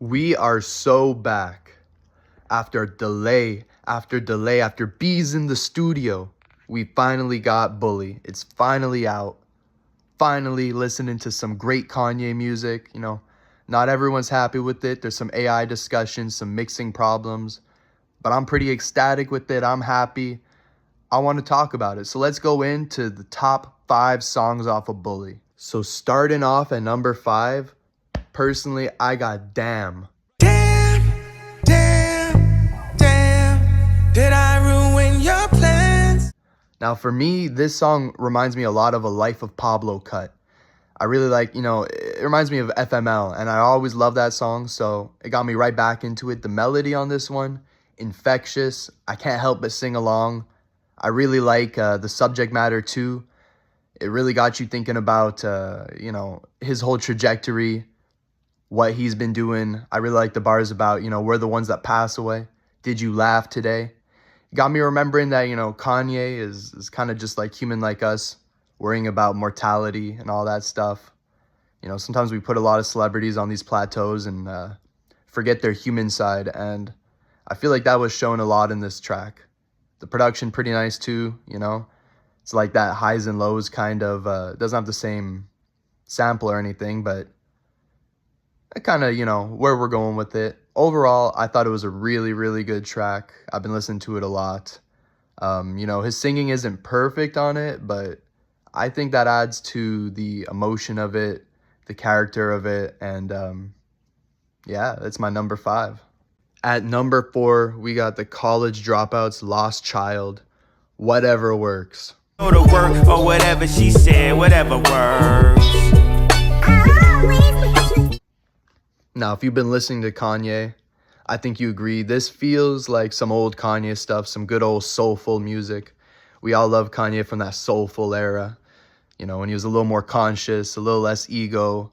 We are so back. After delay, after delay, after bees in the studio, we finally got Bully. It's finally out. Finally listening to some great Kanye music. Not everyone's happy with it. There's some AI discussions, some mixing problems, but I'm pretty ecstatic with it. I'm happy. I want to talk about it. So let's go into the top 5 songs off of Bully. So starting off at number 5, personally, I got Damn. Damn, damn, damn, did I ruin your plans? Now, for me, this song reminds me a lot of a Life of Pablo cut. I really like, it reminds me of FML, and I always love that song, so it got me right back into it. The melody on this one, infectious. I can't help but sing along. I really like the subject matter, too. It really got you thinking about, his whole trajectory, what he's been doing. I really like the bars about, we're the ones that pass away. Did you laugh today? Got me remembering that, Kanye is kind of just like human like us, worrying about mortality and all that stuff. Sometimes we put a lot of celebrities on these plateaus and forget their human side. And I feel like that was shown a lot in this track. The production pretty nice too, It's like that highs and lows kind of, doesn't have the same sample or anything, but kind of, where we're going with it. Overall, I thought it was a really, really good track. I've been listening to it a lot. His singing isn't perfect on it, but I think that adds to the emotion of it, the character of it, and yeah, that's my number 5. At number 4, we got the College Dropouts Lost Child, Whatever Works. Go to work or whatever she said, whatever works. Now, if you've been listening to Kanye, I think you agree. This feels like some old Kanye stuff, some good old soulful music. We all love Kanye from that soulful era, when he was a little more conscious, a little less ego,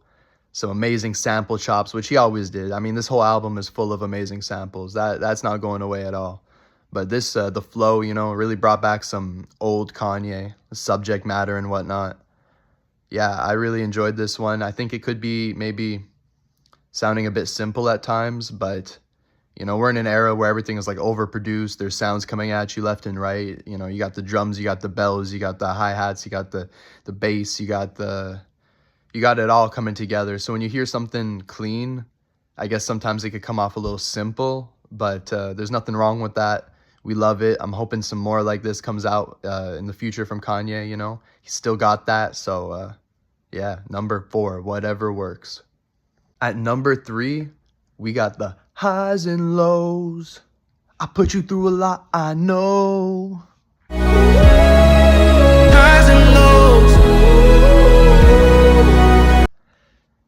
some amazing sample chops, which he always did. I mean, this whole album is full of amazing samples. That's not going away at all. But this, the flow, really brought back some old Kanye, the subject matter and whatnot. Yeah, I really enjoyed this one. I think it could be maybe sounding a bit simple at times, but we're in an era where everything is like overproduced. There's sounds coming at you left and right. You got the drums, you got the bells, you got the hi-hats, you got the bass, you got it all coming together. So when you hear something clean, I guess sometimes it could come off a little simple, but there's nothing wrong with that. We love it. I'm hoping some more like this comes out in the future from Kanye. He still got that. So yeah, number 4, Whatever Works. At number 3, we got the highs and lows. I put you through a lot, I know. Highs and lows.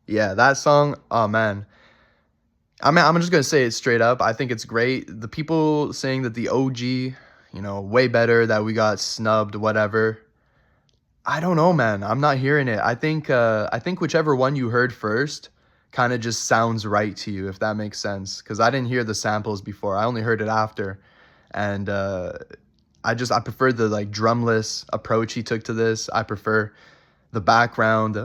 Yeah, that song, oh man. I'm just going to say it straight up. I think it's great. The people saying that the OG, way better, that we got snubbed, whatever. I don't know, man. I'm not hearing it. I think whichever one you heard first kind of just sounds right to you, if that makes sense. Because I didn't hear the samples before. I only heard it after. And I prefer the like drumless approach he took to this. I prefer the background.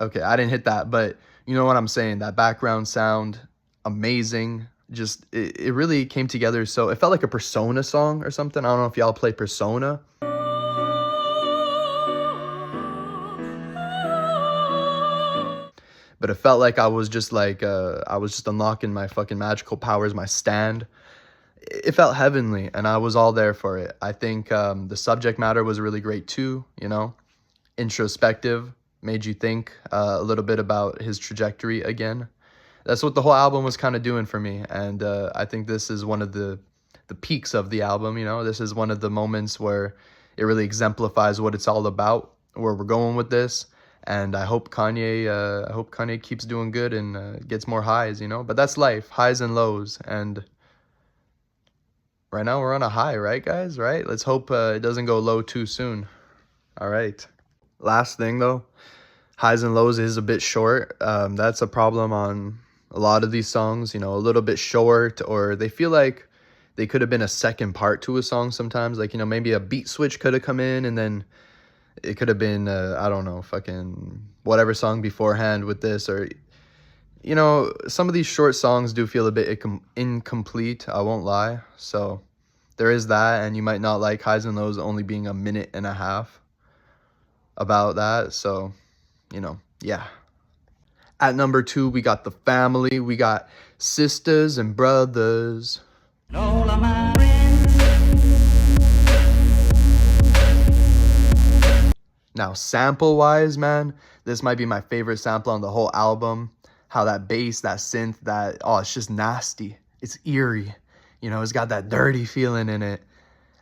Okay, I didn't hit that, but you know what I'm saying. That background sound, amazing. Just, it really came together. So it felt like a Persona song or something. I don't know if y'all play Persona. But it felt like I was just unlocking my fucking magical powers, my stand. It felt heavenly, and I was all there for it. I think the subject matter was really great too, introspective, made you think a little bit about his trajectory again. That's what the whole album was kind of doing for me, and I think this is one of the peaks of the album, This is one of the moments where it really exemplifies what it's all about, where we're going with this. And I hope Kanye keeps doing good and gets more highs, But that's life, highs and lows. And right now we're on a high, right, guys? Right? Let's hope it doesn't go low too soon. All right. Last thing, though, highs and lows is a bit short. That's a problem on a lot of these songs, a little bit short, or they feel like they could have been a second part to a song sometimes. Like, maybe a beat switch could have come in and then it could have been, I don't know, fucking whatever song beforehand with this, or you know, some of these short songs do feel a bit incomplete, I won't lie. So there is that, and you might not like Highs and Lows only being a minute and a half about that. So, you know, yeah. At number 2, we got The Family. We got Sisters and Brothers. All of my friends. Now, sample-wise, man, this might be my favorite sample on the whole album. How that bass, that synth, it's just nasty. It's eerie. You know, it's got that dirty feeling in it.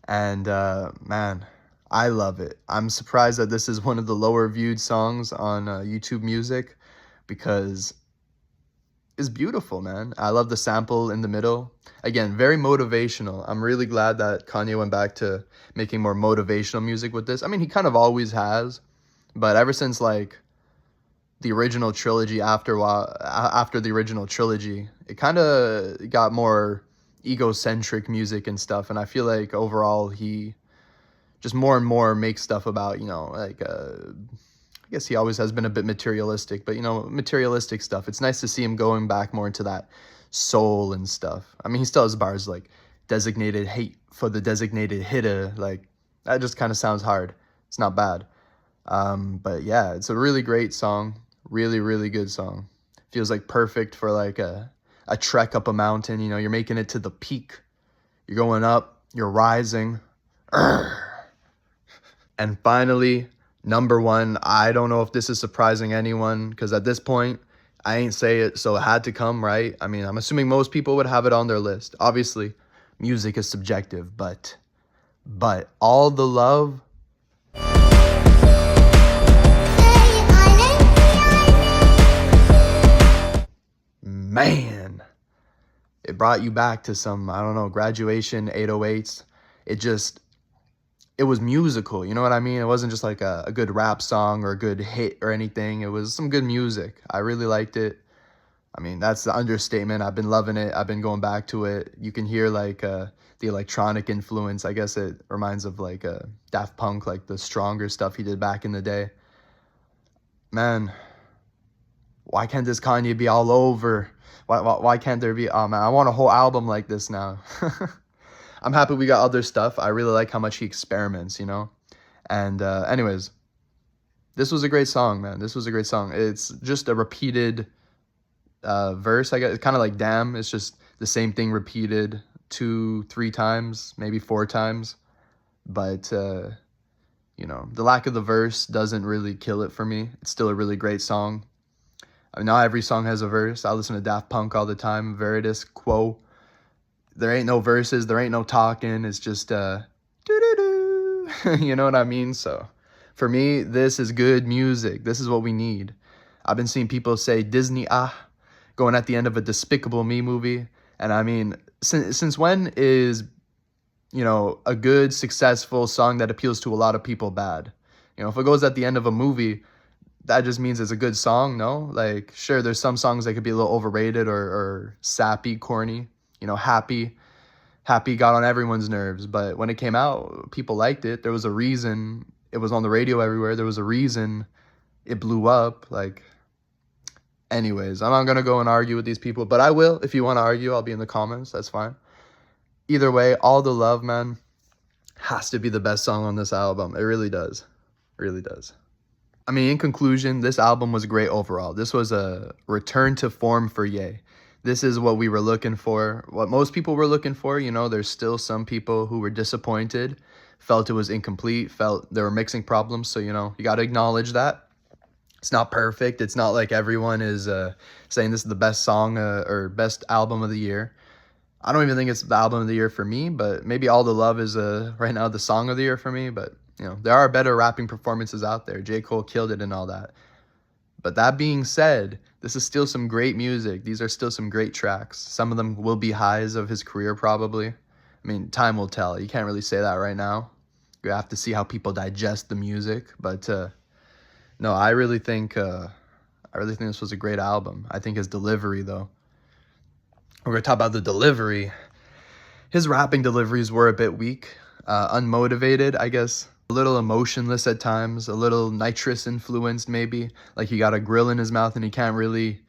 And, man, I love it. I'm surprised that this is one of the lower viewed songs on YouTube Music because it's beautiful, man. I love the sample in the middle. Again, very motivational. I'm really glad that Kanye went back to making more motivational music with this. I mean, he kind of always has, but ever since like the original trilogy, after the original trilogy, it kind of got more egocentric music and stuff. And I feel like overall he just more and more makes stuff about, you know, like I guess he always has been a bit materialistic, but, you know, materialistic stuff. It's nice to see him going back more into that soul and stuff. I mean, he still has bars like designated hate for the designated hitter. Like, that just kind of sounds hard. It's not bad. But yeah, it's a really great song. Really, really good song. Feels like perfect for like a trek up a mountain. You know, you're making it to the peak. You're going up. You're rising. And finally, number 1, I don't know if this is surprising anyone, because at this point, I ain't say it, so it had to come, right? I mean, I'm assuming most people would have it on their list. Obviously, music is subjective, but All the Love. Man, it brought you back to some, I don't know, graduation 808s. It was musical, you know what I mean? It wasn't just like a good rap song or a good hit or anything. It was some good music. I really liked it. I mean, that's the understatement. I've been loving it. I've been going back to it. You can hear like the electronic influence. I guess it reminds of like Daft Punk, like the stronger stuff he did back in the day. Man, why can't this Kanye be all over? Why can't there be, oh man, I want a whole album like this now. I'm happy we got other stuff. I really like how much he experiments, you know? And anyways, this was a great song, man. This was a great song. It's just a repeated verse, I guess. It's kind of like Damn. It's just the same thing repeated 2-3 times, maybe 4 times. But, you know, the lack of the verse doesn't really kill it for me. It's still a really great song. I mean, not every song has a verse. I listen to Daft Punk all the time. Veritas, Quo. There ain't no verses, there ain't no talking, it's just doo-doo-doo. You know what I mean? So for me, this is good music. This is what we need. I've been seeing people say Disney going at the end of a Despicable Me movie. And I mean, since when is, you know, a good, successful song that appeals to a lot of people bad? You know, if it goes at the end of a movie, that just means it's a good song, no? Like, sure, there's some songs that could be a little overrated or sappy, corny. You know, Happy got on everyone's nerves, but when it came out, people liked it. There was a reason it was on the radio everywhere. There was a reason it blew up. Like, anyways, I'm not going to go and argue with these people, but I will. If you want to argue, I'll be in the comments. That's fine. Either way, All the Love, man, has to be the best song on this album. It really does. It really does. I mean, in conclusion, this album was great overall. This was a return to form for Ye. This is what we were looking for, what most people were looking for. You know, there's still some people who were disappointed, felt it was incomplete, felt there were mixing problems. So, you know, you got to acknowledge that. It's not perfect. It's not like everyone is saying this is the best song or best album of the year. I don't even think it's the album of the year for me, but maybe All the Love is right now the song of the year for me. But, you know, there are better rapping performances out there. J. Cole killed it and all that. But that being said, this is still some great music. These are still some great tracks. Some of them will be highs of his career, probably. I mean, time will tell. You can't really say that right now. You have to see how people digest the music. But no, I really think this was a great album. I think his delivery, though. We're gonna talk about the delivery. His rapping deliveries were a bit weak, unmotivated, I guess. A little emotionless at times, a little nitrous influenced maybe. Like he got a grill in his mouth and he can't really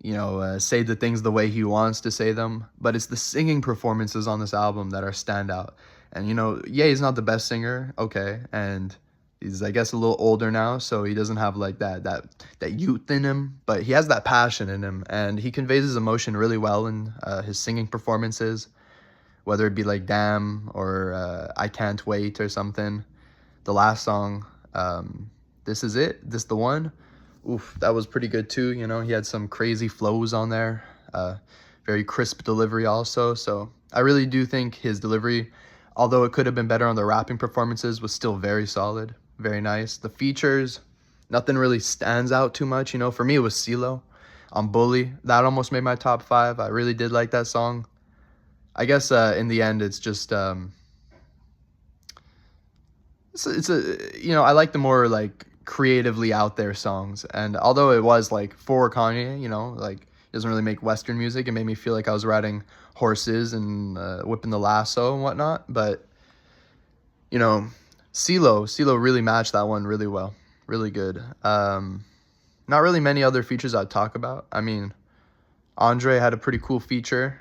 say the things the way he wants to say them. But it's the singing performances on this album that are standout. And, yeah, he's not the best singer, okay, and he's, I guess, a little older now, so he doesn't have, like, that youth in him, but he has that passion in him, and he conveys his emotion really well in his singing performances, whether it be, like, Damn or I Can't Wait or something. The last song, This Is It, This The One, oof, that was pretty good, too, he had some crazy flows on there, very crisp delivery also, so I really do think his delivery, although it could have been better on the rapping performances, was still very solid, very nice. The features, nothing really stands out too much. For me, it was CeeLo on Bully. That almost made my top 5. I really did like that song. I guess in the end, it's just I like the more like creatively out there songs. And although it was like for Kanye, like he doesn't really make Western music, it made me feel like I was riding horses and whipping the lasso and whatnot. But CeeLo really matched that one really well, really good. Not really many other features I'd talk about. I mean, Andre had a pretty cool feature,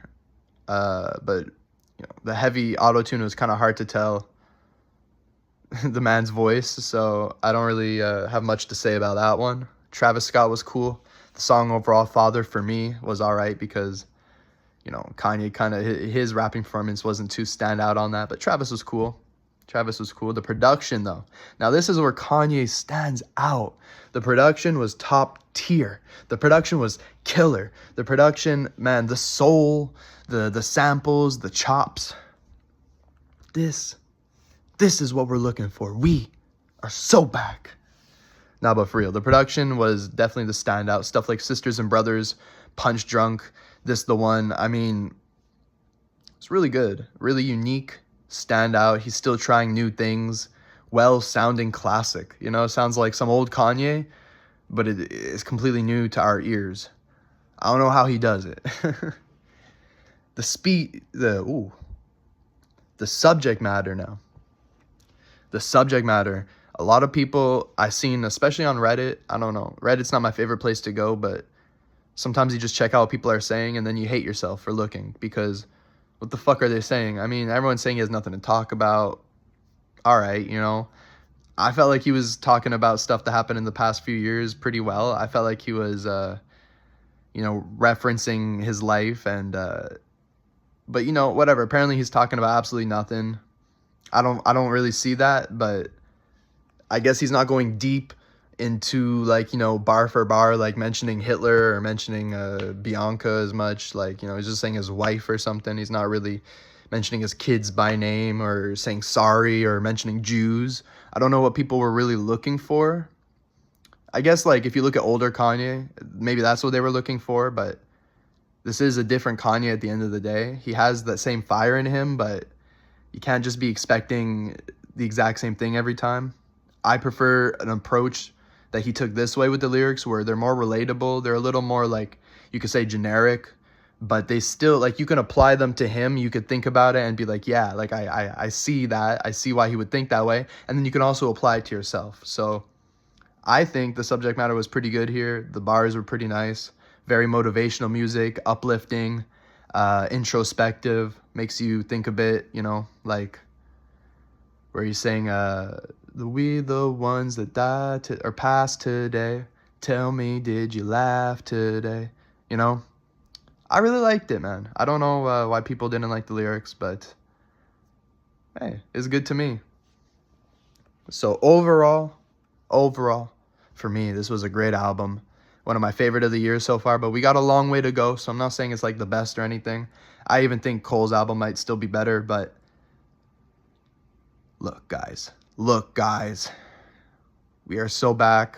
but the heavy auto-tune was kind of hard to tell the man's voice, so I don't really have much to say about that one. Travis Scott was cool. The song overall, Father, for me, was all right because Kanye kind of, his rapping performance wasn't too stand out on that, but Travis was cool. The production, though. Now, this is where Kanye stands out. The production was top tier. The production was killer. The production, man, the soul, the samples, the chops. This is what we're looking for. We are so back. Nah, but for real, the production was definitely the standout. Stuff like Sisters and Brothers, Punch Drunk, This The One. I mean, it's really good, really unique, standout. He's still trying new things, well-sounding classic. Sounds like some old Kanye, but it is completely new to our ears. I don't know how he does it. The subject matter now. The subject matter. A lot of people I've seen, especially on Reddit, I don't know. Reddit's not my favorite place to go, but sometimes you just check out what people are saying and then you hate yourself for looking because what the fuck are they saying? I mean, everyone's saying he has nothing to talk about. All right, I felt like he was talking about stuff that happened in the past few years pretty well. I felt like he was, referencing his life and, but whatever. Apparently he's talking about absolutely nothing. I don't really see that, but I guess he's not going deep into like, bar for bar, like mentioning Hitler or mentioning Bianca as much. Like, he's just saying his wife or something. He's not really mentioning his kids by name or saying sorry or mentioning Jews. I don't know what people were really looking for. I guess like if you look at older Kanye, maybe that's what they were looking for, but this is a different Kanye at the end of the day. He has that same fire in him, but you can't just be expecting the exact same thing every time. I prefer an approach that he took this way with the lyrics where they're more relatable. They're a little more like, you could say generic, but they still, like, you can apply them to him. You could think about it and be like, yeah, like I see that. I see why he would think that way. And then you can also apply it to yourself. So I think the subject matter was pretty good here. The bars were pretty nice. Very motivational music, uplifting, introspective, makes you think a bit, like where he's saying, we the ones that died or passed today. Tell me, did you laugh today? I really liked it, man. I don't know why people didn't like the lyrics, but hey, it's good to me. So overall, for me, this was a great album. One of my favorite of the year so far, but we got a long way to go, so I'm not saying it's like the best or anything. I even think Cole's album might still be better, but look, guys, we are so back.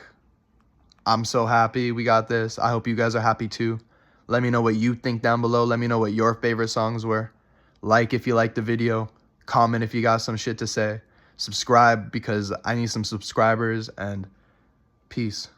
I'm so happy we got this. I hope you guys are happy too. Let me know what you think down below. Let me know what your favorite songs were. Like if you liked the video. Comment if you got some shit to say. Subscribe because I need some subscribers, and peace.